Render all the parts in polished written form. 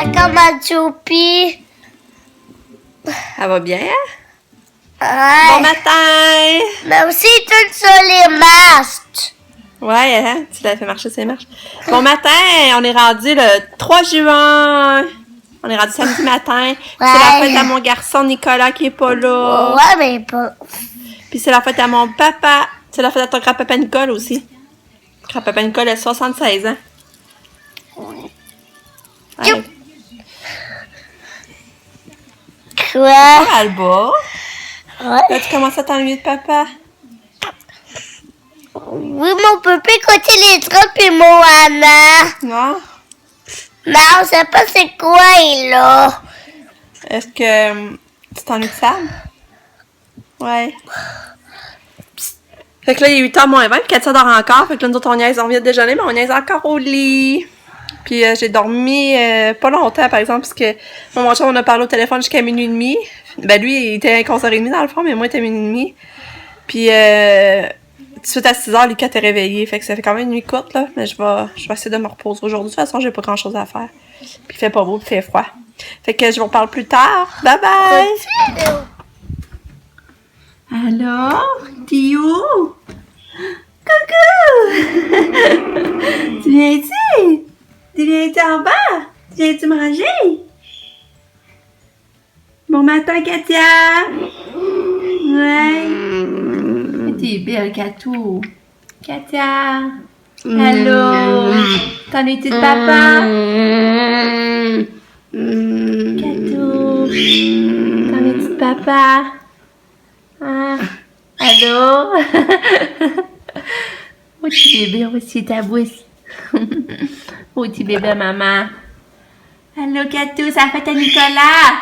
comme un choupi. Elle va bien, hein? Ouais. Bon matin! Mais aussi tout sur les masques. Ouais, hein? Tu l'as fait marcher, c'est marche. Bon matin, on est rendu le 3 juin. On est rendu samedi matin. C'est la fête à mon garçon Nicolas qui est pas là. Ouais, mais pas. Puis c'est la fête à mon papa. C'est la fête à ton grand-papa Nicole aussi. Grand-papa Nicole a 76 ans. Ouais. Quoi? Pas mal bas. Ouais. Là, tu commences à t'ennuyer de papa. Oui, mais on peut plus écouter les trucs et Moana. Non? Non, on sait pas c'est quoi, il là. Est-ce que tu t'ennuies de Sam? Ouais. Fait que là, il est 8h moins 20, puis Katia dort encore. Fait que là, nous autres, on niaise, on vient de déjeuner, mais on niaise encore au lit. Puis j'ai dormi pas longtemps, par exemple, parce que mon chum, on a parlé au téléphone jusqu'à minuit et demi. Ben lui, il était à 11h30 dans le fond, mais moi, il était à minuit et demi. Puis tout de suite à 6h, Lucas était réveillé. Fait que ça fait quand même une nuit courte, là. Mais je vais essayer de me reposer aujourd'hui. De toute façon, j'ai pas grand-chose à faire. Puis il fait pas beau, puis il fait froid. Fait que je vous reparle plus tard. Bye bye! Alors, t'es où? Coucou! Tu viens ici? Tu viens ici en bas? Tu viens-tu manger? Bon matin, Katia! Ouais? T'es belle, Katou. Katia! Allô? T'en es-tu de papa? Katou! T'en es-tu de papa? Ah. Allô? Oh, petit bébé, on va essayer ta bouche. Oh, petit bébé, maman. Allô, Katou, ça fait à Nicolas?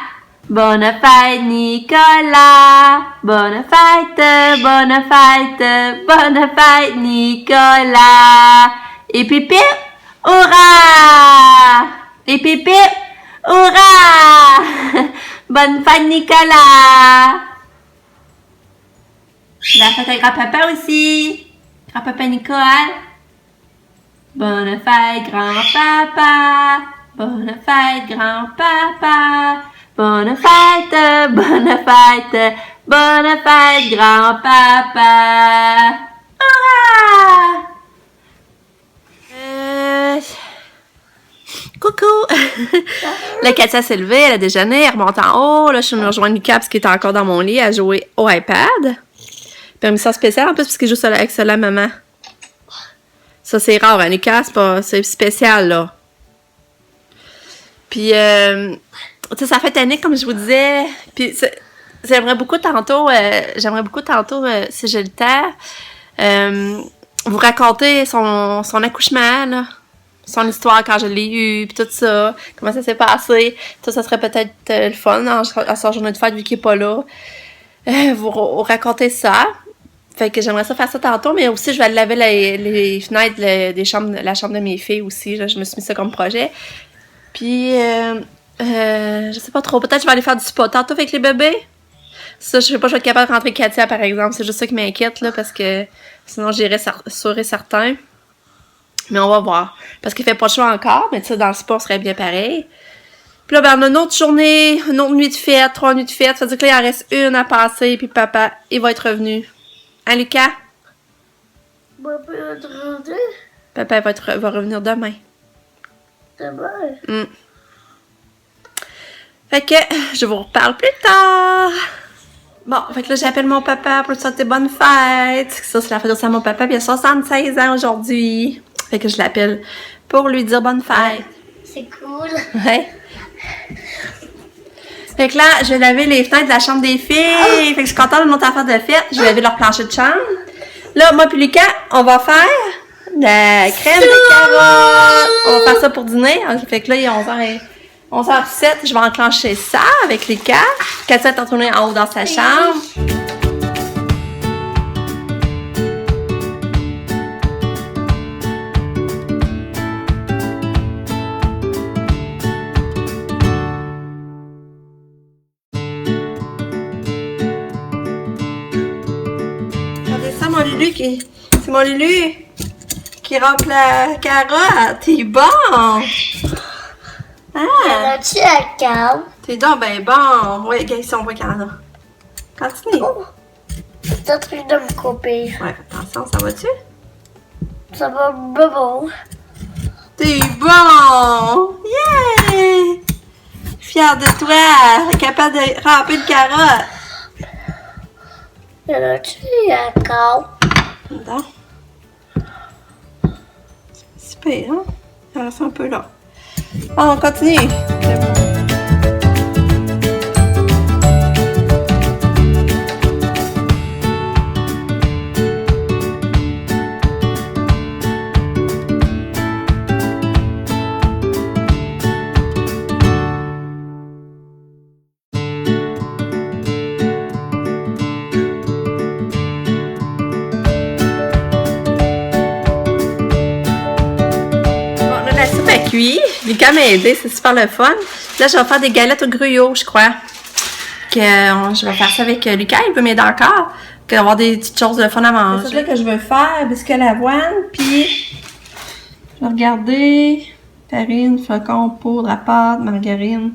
Bonne fête, Nicolas! Bonne fête, bonne fête, bonne fête, Nicolas! Et pipi, hurrah! Et pipi, hurrah! Bonne fête, Nicolas! La fête à grand-papa aussi. Grand-papa Nicole. Bonne fête, grand-papa. Bonne fête, grand-papa. Bonne fête, bonne fête. Bonne fête, grand-papa. Hurrah! Coucou! Là, Katia s'est levée, elle a déjeuné, elle remonte en haut. Là, je suis venue rejoindre Lucas parce qu'il était encore dans mon lit à jouer au iPad. Permission spéciale en plus parce qu'il joue avec la maman. Ça, c'est rare, hein, Lucas, c'est spécial, là. Puis, tu sais, ça fait Annick, comme je vous disais. Puis, j'aimerais beaucoup tantôt, si j'ai le temps, vous raconter son accouchement, là. Son histoire quand je l'ai eu, puis tout ça. Comment ça s'est passé. Ça serait peut-être le fun à sa journée de fête, vu qu'il n'est pas là. Vous raconter ça. Fait que j'aimerais ça faire ça tantôt, mais aussi je vais aller laver les fenêtres la chambre de mes filles aussi. Là, je me suis mis ça comme projet. Puis, je sais pas trop. Peut-être que je vais aller faire du spa tantôt avec les bébés. Ça, je sais pas, je vais être capable de rentrer Katia, par exemple. C'est juste ça qui m'inquiète, là, parce que sinon, j'irai sûr et certain. Mais on va voir. Parce qu'il fait pas chaud encore, mais tu sais, dans le spa, ça serait bien pareil. Puis là, ben, on a une autre journée, une autre nuit de fête, 3 nuits de fête. Ça veut dire que là, il en reste une à passer, puis papa, il va être revenu. Hein, Lucas? Papa va revenir demain. Demain? Fait que, je vous reparle plus tard. Bon, fait que là, j'appelle mon papa pour lui souhaiter bonne fête. Ça, c'est la fête de mon papa, puis il a 76 ans aujourd'hui. Fait que je l'appelle pour lui dire bonne fête. C'est cool. Ouais. Fait que là, je vais laver les fenêtres de la chambre des filles. Fait que je suis contente de monter affaire de fête. Je vais laver leur plancher de chambre. Là, moi puis Lucas, on va faire la crème de carottes. On va faire ça pour dîner. Fait que là, il est 11h07. Je vais enclencher ça avec Lucas. Katia est retournée en haut dans sa chambre. C'est mon Lulu qui rampe la carotte. Il est bon. Y en Ah! a-tu à cave? T'es donc ben bon! Oui, regarde ici, on voit qu'il y en a. Continue. Oh! C'est un truc de me couper. Ouais, attention, ça va-tu? Ça va bon. T'es bon! Yeah! Fière de toi! T'es capable de ramper le carotte! Y en a-tu à cave? Non. C'est super, hein? Il en reste un peu là. Ah, on continue! La soupe est cuite. Lucas m'a aidé, c'est super le fun. Là, je vais faire des galettes au gruyot, je crois. Je vais faire ça avec Lucas, il peut m'aider encore. Pour avoir des petites choses de fun à manger. C'est ça que je veux faire, biscuit à l'avoine, puis je vais regarder farine, flocons, poudre à pâte, margarine.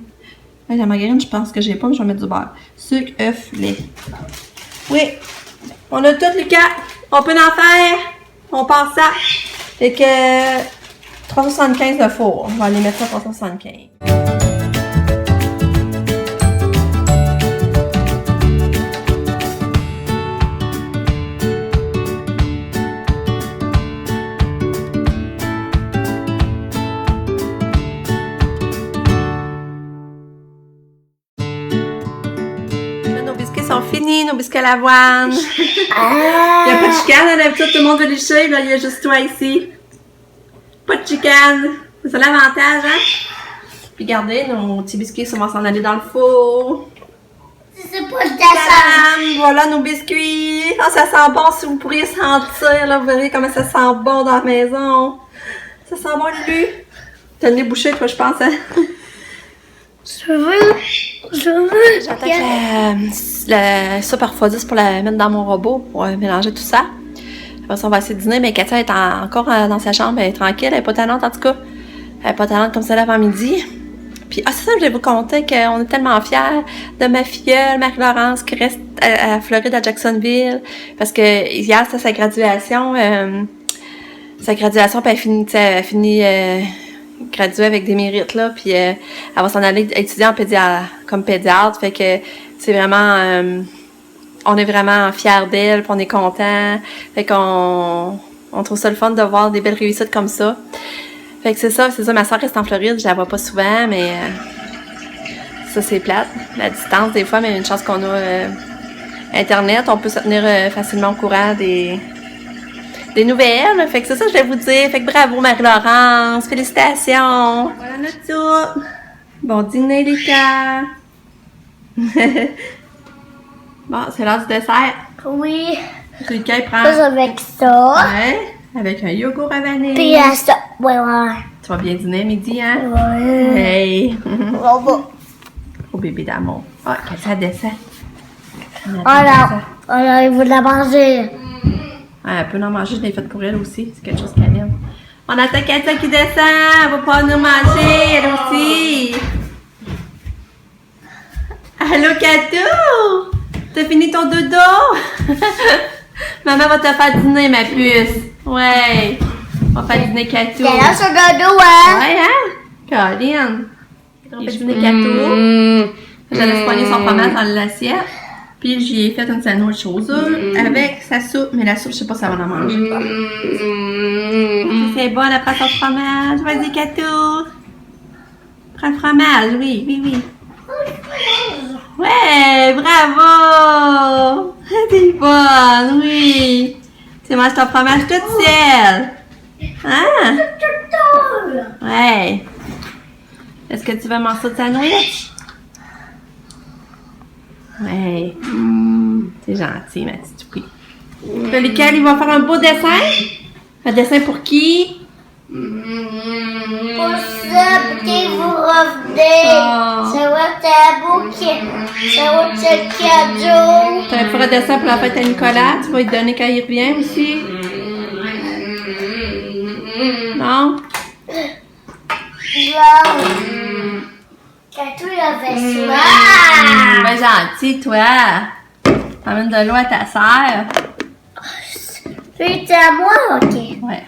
Là, la margarine, je pense que j'ai pas, mais je vais mettre du beurre. Sucre, œuf, lait. Oui, on a tout, Lucas. On peut en faire. On passe ça. Fait que 375 de four. On va aller mettre ça à 375. Là, nos biscuits sont finis, nos biscuits à l'avoine. Il n'y a pas de chicane, d'habitude tout le monde veut licher, là, il y a juste toi ici. Pas de chicane. C'est ça l'avantage, hein? Puis regardez, nos petits biscuits vont s'en aller dans le four. C'est pas de descendre. Tadam! Voilà nos biscuits. Ah, ça sent bon si vous pourriez sentir, là, vous verrez comment ça sent bon dans la maison. Ça sent bon, Lulu. T'as le nez bouché, toi, je pense, hein? Je veux. J'attends que la soupe refroidisse pour la mettre dans mon robot, pour mélanger tout ça. Après ça, on va essayer de dîner, mais Katia est encore dans sa chambre, elle est tranquille, elle est pas tannante en tout cas. Elle est pas tannante comme ça l'avant-midi. Puis, c'est ça, je vais vous conter qu'on est tellement fiers de ma filleule, Marie-Laurence, qui reste à Floride, à Jacksonville, parce que hier, c'était sa graduation. Puis elle finit graduée avec des mérites, là, puis elle va s'en aller étudier comme pédiatre, fait que c'est vraiment... on est vraiment fiers d'elle, puis on est contents. Fait qu'on trouve ça le fun de voir des belles réussites comme ça. Fait que c'est ça, ma soeur reste en Floride, je la vois pas souvent, mais ça c'est plate, la distance des fois, mais une chance qu'on a Internet, on peut se tenir facilement au courant des nouvelles. Fait que c'est ça que je vais vous dire. Fait que bravo Marie-Laurence, félicitations! Voilà notre soupe! Bon dîner les gars! Bon, c'est l'heure du dessert. Oui. Lucas, il prend... Ça, avec ça. Ouais, avec un yogourt à vanille. Puis à ça. Ouais. Tu vas bien dîner midi, hein? Ouais. Hey! On va. Oh bébé d'amour. Ah, ça descend. Alors, il veut la manger. Ouais, elle peut en manger, je l'ai faite pour elle aussi. C'est quelque chose qu'elle aime. On attend Katia qui descend. Elle va pas nous manger, elle aussi. Allô, Katou! T'as fini ton dodo? Maman va te faire dîner, ma puce. Ouais. On va faire dîner Katou. T'es là sur le dos, hein? Ouais, hein? Caroline. On fait dîner Katou. J'allais poigner son fromage dans l'assiette. Puis j'y ai fait une sandwich aux œufs avec sa soupe. Mais la soupe, je sais pas si elle va en manger. C'est bon, elle prend son fromage. Vas-y, Katou. Prends le fromage, oui. Ouais, bravo! T'es bonne, oui! Tu manges ton fromage toute seule! Hein? Ouais! Est-ce que tu veux manger de sandwich? Ouais! C'est gentil, ma petite fille. Lequel, il va faire un beau dessin? Un dessin pour qui? Pour ça, que vous revenez. Oh. Ça va être un bouquet. Ça va être un cadeau. Tu vas faire un dessin pour la fête à Nicolas. Tu vas lui donner quand il revient aussi. Non? Wow. Catou, il avait soif. Ben gentil, toi. T'emmènes de l'eau à ta sœur. C'est à moi, ok. Ouais.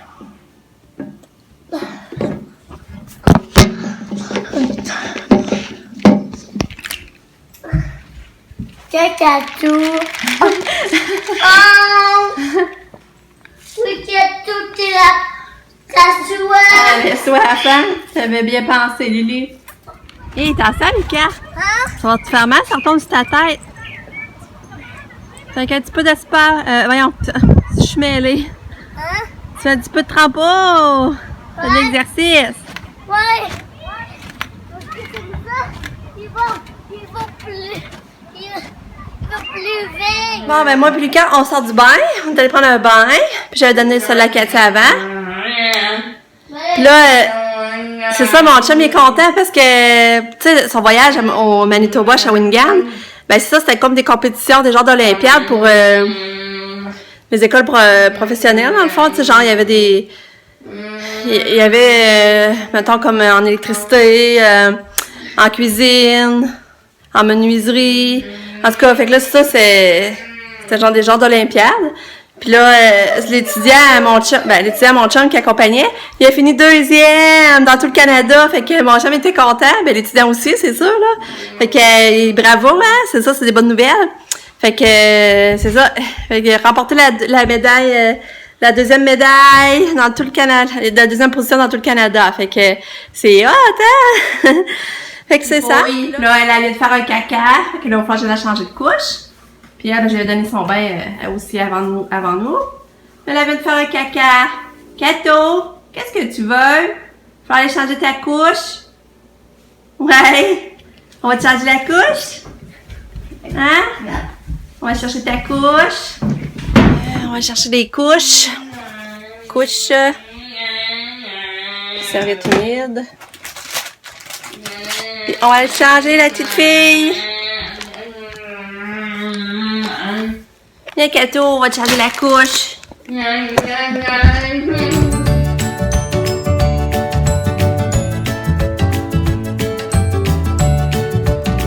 Tiens, Catou. Oh! Oui, Catou, tu t'as soif. T'avais soif, hein? T'avais bien pensé, Lily. Hé, t'as ça, Lucas? Hein? Ça va te faire mal, ça retombe sur ta tête. Fait qu'un petit peu d'espoir. Voyons, je suis mêlée. Hein? Tu fais un petit peu de trampo. Fais de l'exercice. Ouais. Parce que comme ça, ils vont plus vite. Bon, ben moi puis Lucas, on sort du bain. On est allé prendre un bain. Puis j'avais donné ça à la Cathy avant. Puis là, c'est ça, mon chum il est content parce que, tu sais, son voyage au Manitoba, à Shawinigan, ben c'est ça, c'était comme des compétitions, des genres d'olympiades pour les écoles professionnelles, dans le fond. Tu sais, genre, il y avait des... Il y avait, mettons, comme en électricité, en cuisine, en menuiserie. En tout cas, fait que là, ça, c'était genre des genres d'olympiades. Puis là, l'étudiant à mon chum qui accompagnait, il a fini 2e dans tout le Canada. Fait que mon chum était content. Ben, l'étudiant aussi, c'est sûr, là. Fait que, bravo, hein. C'est ça, c'est des bonnes nouvelles. Fait que, c'est ça. Fait qu'il a remporté la médaille, la 2e médaille dans tout le Canada, la 2e position dans tout le Canada. Fait que, c'est hot, hein? Fait que c'est ça. Là, elle allait faire un caca. Fait que là, on va falloir changer de couche. Puis elle, je lui ai donné son bain aussi avant nous. Elle vient de faire un caca. Cato, qu'est-ce que tu veux? Faut aller changer ta couche? Ouais. On va te changer la couche? Hein? On va chercher ta couche. On va chercher des couches. Couche. Serviette humide. Puis on va aller changer la petite fille. Viens, Cato, on va te changer la couche. Fait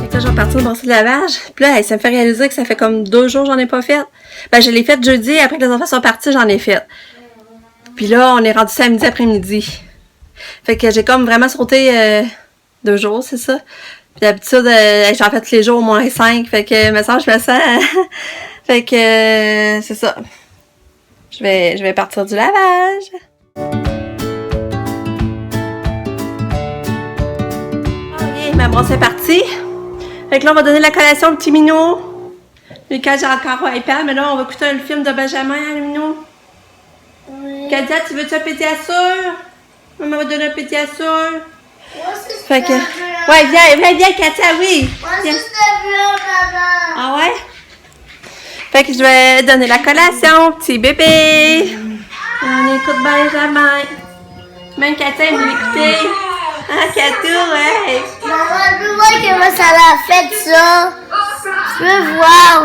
que là, je vais partir brasser le lavage. Puis là, ça me fait réaliser que ça fait comme 2 jours que j'en ai pas fait. Ben, je l'ai fait jeudi, après que les enfants sont partis, j'en ai fait. Puis là, on est rendu samedi après-midi. Fait que j'ai comme vraiment sauté 2 jours, c'est ça. Puis d'habitude, j'en fais tous les jours au moins 5. Fait que, me semble, je me sens... Fait que, c'est ça. Je vais partir du lavage. Ok, ma brosse est partie. Fait que là, on va donner la collation au petit minou. Lucas, j'ai encore un iPad, mais là, on va écouter un film de Benjamin, hein, le minou. Oui. Katia, tu veux-tu un pédiassure? Maman va donner un pédiassure. Moi aussi, Fait que, je ouais, viens, Katia, oui. Moi Viens. aussi, je maman. Ah ouais? Fait que je vais donner la collation au petit bébé. On écoute Benjamin. Même Katia aime l'écouter. Ah, Katou, ouais. Maman, je vois comment ça l'a fait, ça. Je veux voir.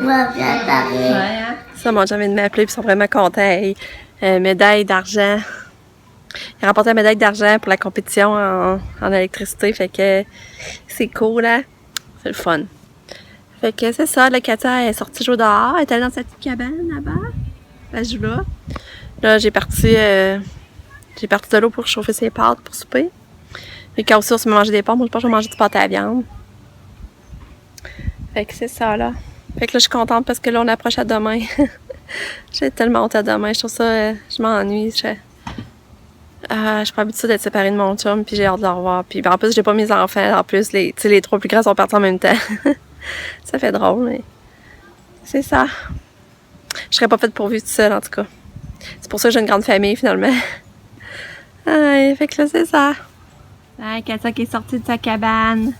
Moi, viens t'arriver. Ça, mon chum vient de m'appeler, puis ils sont vraiment contents. Médaille d'argent. Il a remporté la médaille d'argent pour la compétition en électricité. Fait que c'est cool, hein? C'est le fun. Fait que c'est ça, la Katia est sortie jouer dehors. Elle est allée dans sa petite cabane là-bas. Elle joue là. Là, j'ai parti de l'eau pour chauffer ses pâtes pour souper. Et quand aussi on se met manger des pâtes, moi je pense que je vais manger du pâte à la viande. Fait que c'est ça là. Fait que là je suis contente parce que là on approche à demain. J'ai tellement hâte à demain. Je trouve ça. Je m'ennuie. Je suis pas habituée d'être séparée de mon chum, puis j'ai hâte de le revoir. Puis en plus, j'ai pas mes enfants. En plus, les 3 plus grands sont partis en même temps. Ça fait drôle, mais c'est ça. Je serais pas faite pour vivre toute seule, en tout cas. C'est pour ça que j'ai une grande famille, finalement. Ouais, fait que là, c'est ça. Ouais, Katia qui est sortie de sa cabane.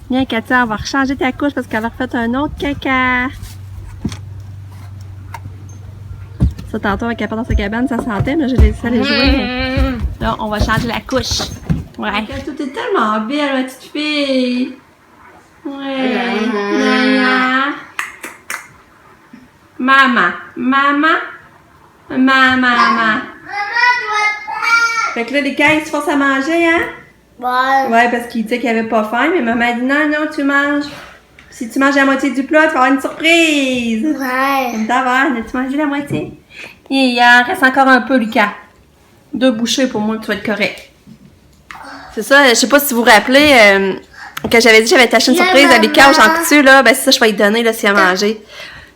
Viens, Katia, on va rechanger ta couche parce qu'elle a refait un autre caca. Ça, tantôt, avec Kappa dans sa cabane, ça sentait, mais je l'ai laissé aller jouer. Mais... Là, on va changer la couche. Ouais. Tout est tellement belle, ma petite fille. Ouais. Naya. Maman. Maman. Maman. Maman doit faire. Fait que là, les gars, ils se forcent à manger, hein? Ouais. Ouais, parce qu'il disait qu'il avait pas faim, mais maman a dit non, non, tu manges. Si tu manges la moitié du plat, tu vas avoir une surprise. Ouais. Comme d'avant, as-tu mangé la moitié? Il en reste encore un peu, Lucas. 2 bouchées pour moi, tu vas être correct. C'est ça, je sais pas si vous vous rappelez, quand j'avais dit que j'avais acheté une Yeah, surprise à Lucas au Jean maman. Coutu, là, ben c'est ça, je vais lui donner, là, s'il a mangé.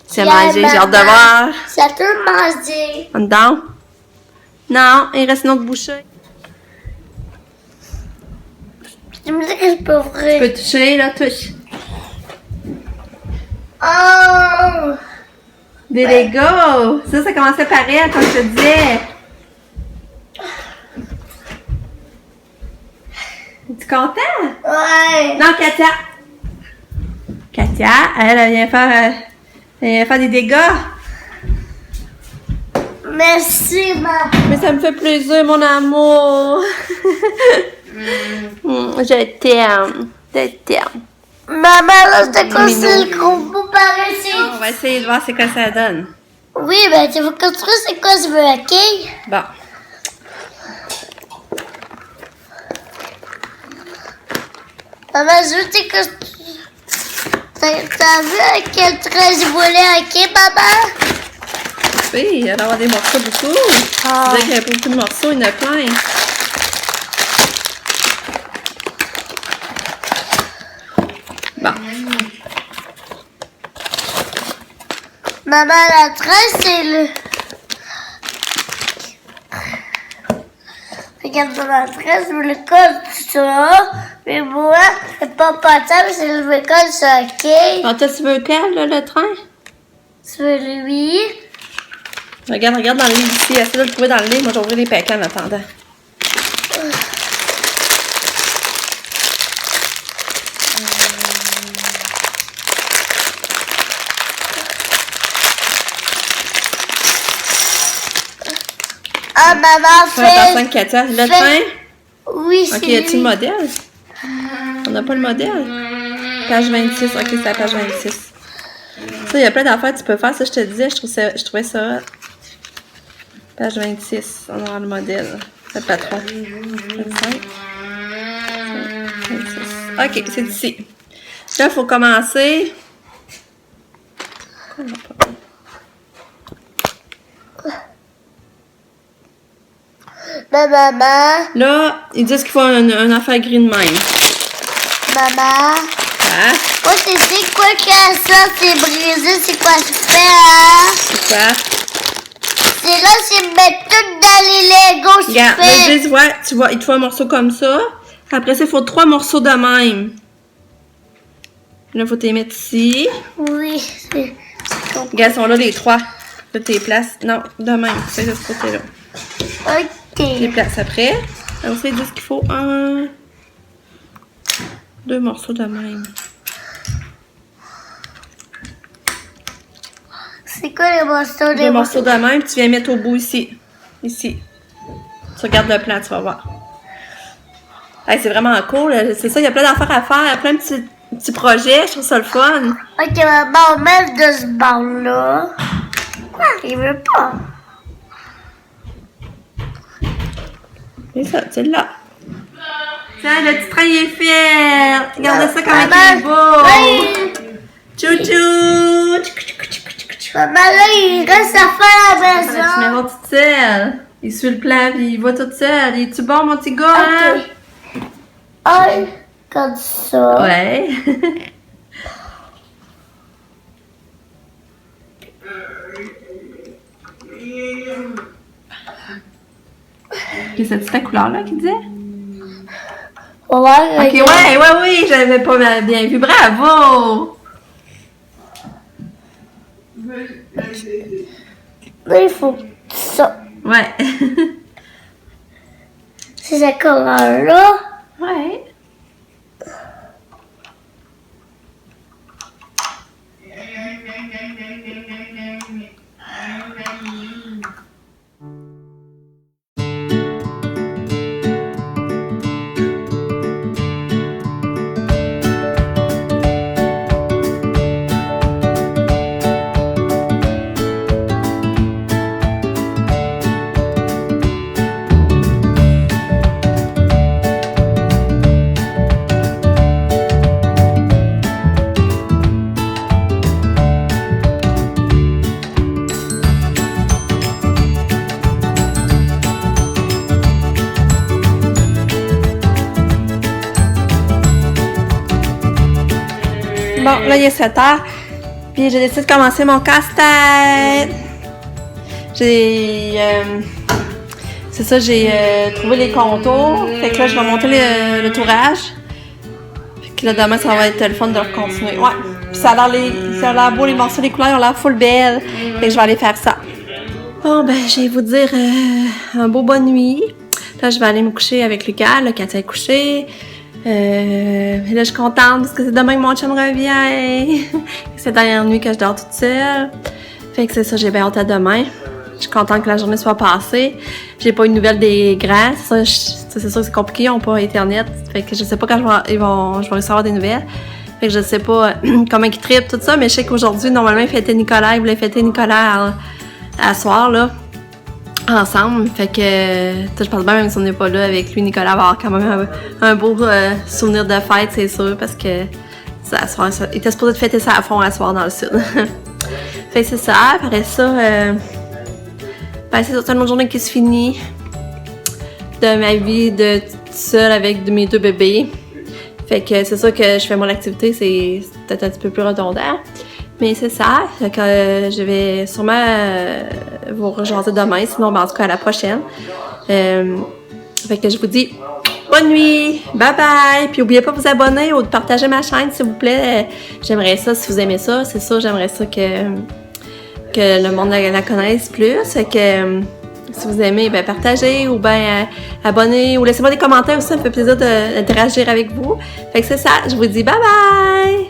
S'il a Yeah, mangé, j'ai hâte de maman. voir. Ça peut manger. En dedans? Non, il reste une autre bouchée. Tu me dis que je peux Tu ouvrir. peux toucher, là, touche. Oh! Des Legos! Ça commençait pareil, comme je te disais. Es-tu content? Ouais. Non, Katia. Katia, elle vient faire des dégâts. Merci, maman. Mais ça me fait plaisir, mon amour. Je t'aime. Je t'aime. Maman, là, c'était quoi Minou. c'est le combo par ici? On va essayer de voir c'est quoi ça donne. Oui, ben, tu veux construire c'est quoi je veux, ok? Bon. Maman, je veux tes construire. T'as vu à quel train je voulais, ok, maman? Oui, il va y avoir des morceaux beaucoup. Ah. Tu disais qu'il y avait pas beaucoup de morceaux, il y en a plein. Bon. Maman, la trace, c'est le... Regarde dans la trace, je le colle ça. Mais moi, c'est pas potable, c'est le colle ça, ok? Alors, toi, tu veux quel, là, le train? Celui. Regarde dans le lit ici. Essaye de le trouver dans le lit. Moi, j'ai ouvert les paquets en attendant. Ah, maman, Fais attention, fait... Katia. Le fais- train? Oui, c'est Ok, y a-tu le lui. modèle? On n'a pas le modèle? Page 26. Ok, c'est la page 26. Ça, il y a plein d'affaires que tu peux faire. Ça, je te disais, je trouvais ça hot. Page 26. On aura le modèle. Le patron. 25. 26. Ok, c'est ici. Là, il faut commencer. Ben, maman, Là, ils disent qu'il faut un affaire gris de même. maman. Ah, Moi, tu sais quoi quand ça, c'est brisé, c'est quoi je fais, hein? c'est quoi? C'est là, c'est mettre tout dans les Legos, je Regarde, fais. là, tu vois, il te faut un morceau comme ça. Après ça, il faut 3 morceaux de même. Là, il faut les mettre ici. Oui, c'est... Regarde, ils sont là les 3. Là, tes places. Non, de même. C'est de ce côté-là. Les Ok. places après. Alors, ça, ils disent qu'il faut 2 morceaux de même. C'est quoi les morceaux? 2 morceaux de même, tu viens mettre au bout ici. Ici. Tu regardes le plan, tu vas voir. Hey, c'est vraiment cool. C'est ça, il y a plein d'affaires à faire, plein de petits projets. Je trouve ça le fun. Ok, maman, on met de ce bord-là. Quoi? Il veut pas. C'est ça, c'est là. Tiens, le petit train il est fait. Regardez ça comment il est beau. Hey! Chouchou. Maman, là, il reste à faire la La petite maison. maison toute seule. Il suit le plan puis il va toute seule. Il est-tu bon, mon petit gars, hein? Ok. Un, comme ça. Ouais. Puis c'est ta couleur-là qu'il disait? Ouais, Ok, ouais, oui, j'avais pas bien vu. Bravo! Là, il faut ça. Ouais. C'est cette couleur-là. Ouais. là, il est 7h. Puis j'ai décidé de commencer mon casse-tête. C'est ça, j'ai trouvé les contours. Fait que là, je vais monter le tourage. Puis là, demain, ça va être le fun de continuer. Ouais. Puis ça a l'air beau, les morceaux, les couleurs ont l'air full belles. Fait que je vais aller faire ça. Bon, ben, je vais vous dire un beau bonne nuit. Là, je vais aller me coucher avec Lucas. Là, Katia est couchée. Et là, je suis contente parce que c'est demain que mon chum revient. C'est la dernière nuit que je dors toute seule. Fait que c'est ça, j'ai bien hâte à demain. Je suis contente que la journée soit passée. J'ai pas eu de nouvelles des grands. C'est sûr que c'est compliqué, ils n'ont pas Internet. Fait que je sais pas quand je vais recevoir des nouvelles. Fait que je sais pas comment ils trippent, tout ça. Mais je sais qu'aujourd'hui, normalement, ils fêtaient Nicolas. Ils voulaient fêter Nicolas à soir, là. Ensemble. Fait que je pense bien, même si on n'est pas là avec lui, Nicolas va avoir quand même un beau souvenir de fête, c'est sûr. Parce que il était supposé de fêter ça à fond à soir dans le sud. Fait que c'est ça. Après ça... Ben, c'est une autre journée qui se finit de ma vie de toute seule avec mes 2 bébés. Fait que c'est sûr que je fais mon activité, c'est peut-être un petit peu plus redondant. Mais c'est ça. Fait que je vais sûrement vous rejoindre demain, sinon ben, en tout cas à la prochaine. Fait que je vous dis bonne nuit, bye bye! Puis n'oubliez pas de vous abonner ou de partager ma chaîne s'il vous plaît. J'aimerais ça si vous aimez ça. C'est ça, j'aimerais ça que le monde la connaisse plus. Fait que si vous aimez, ben partagez ou ben abonnez ou laissez-moi des commentaires aussi, ça me fait plaisir d'interagir avec vous. Fait que c'est ça, je vous dis bye bye!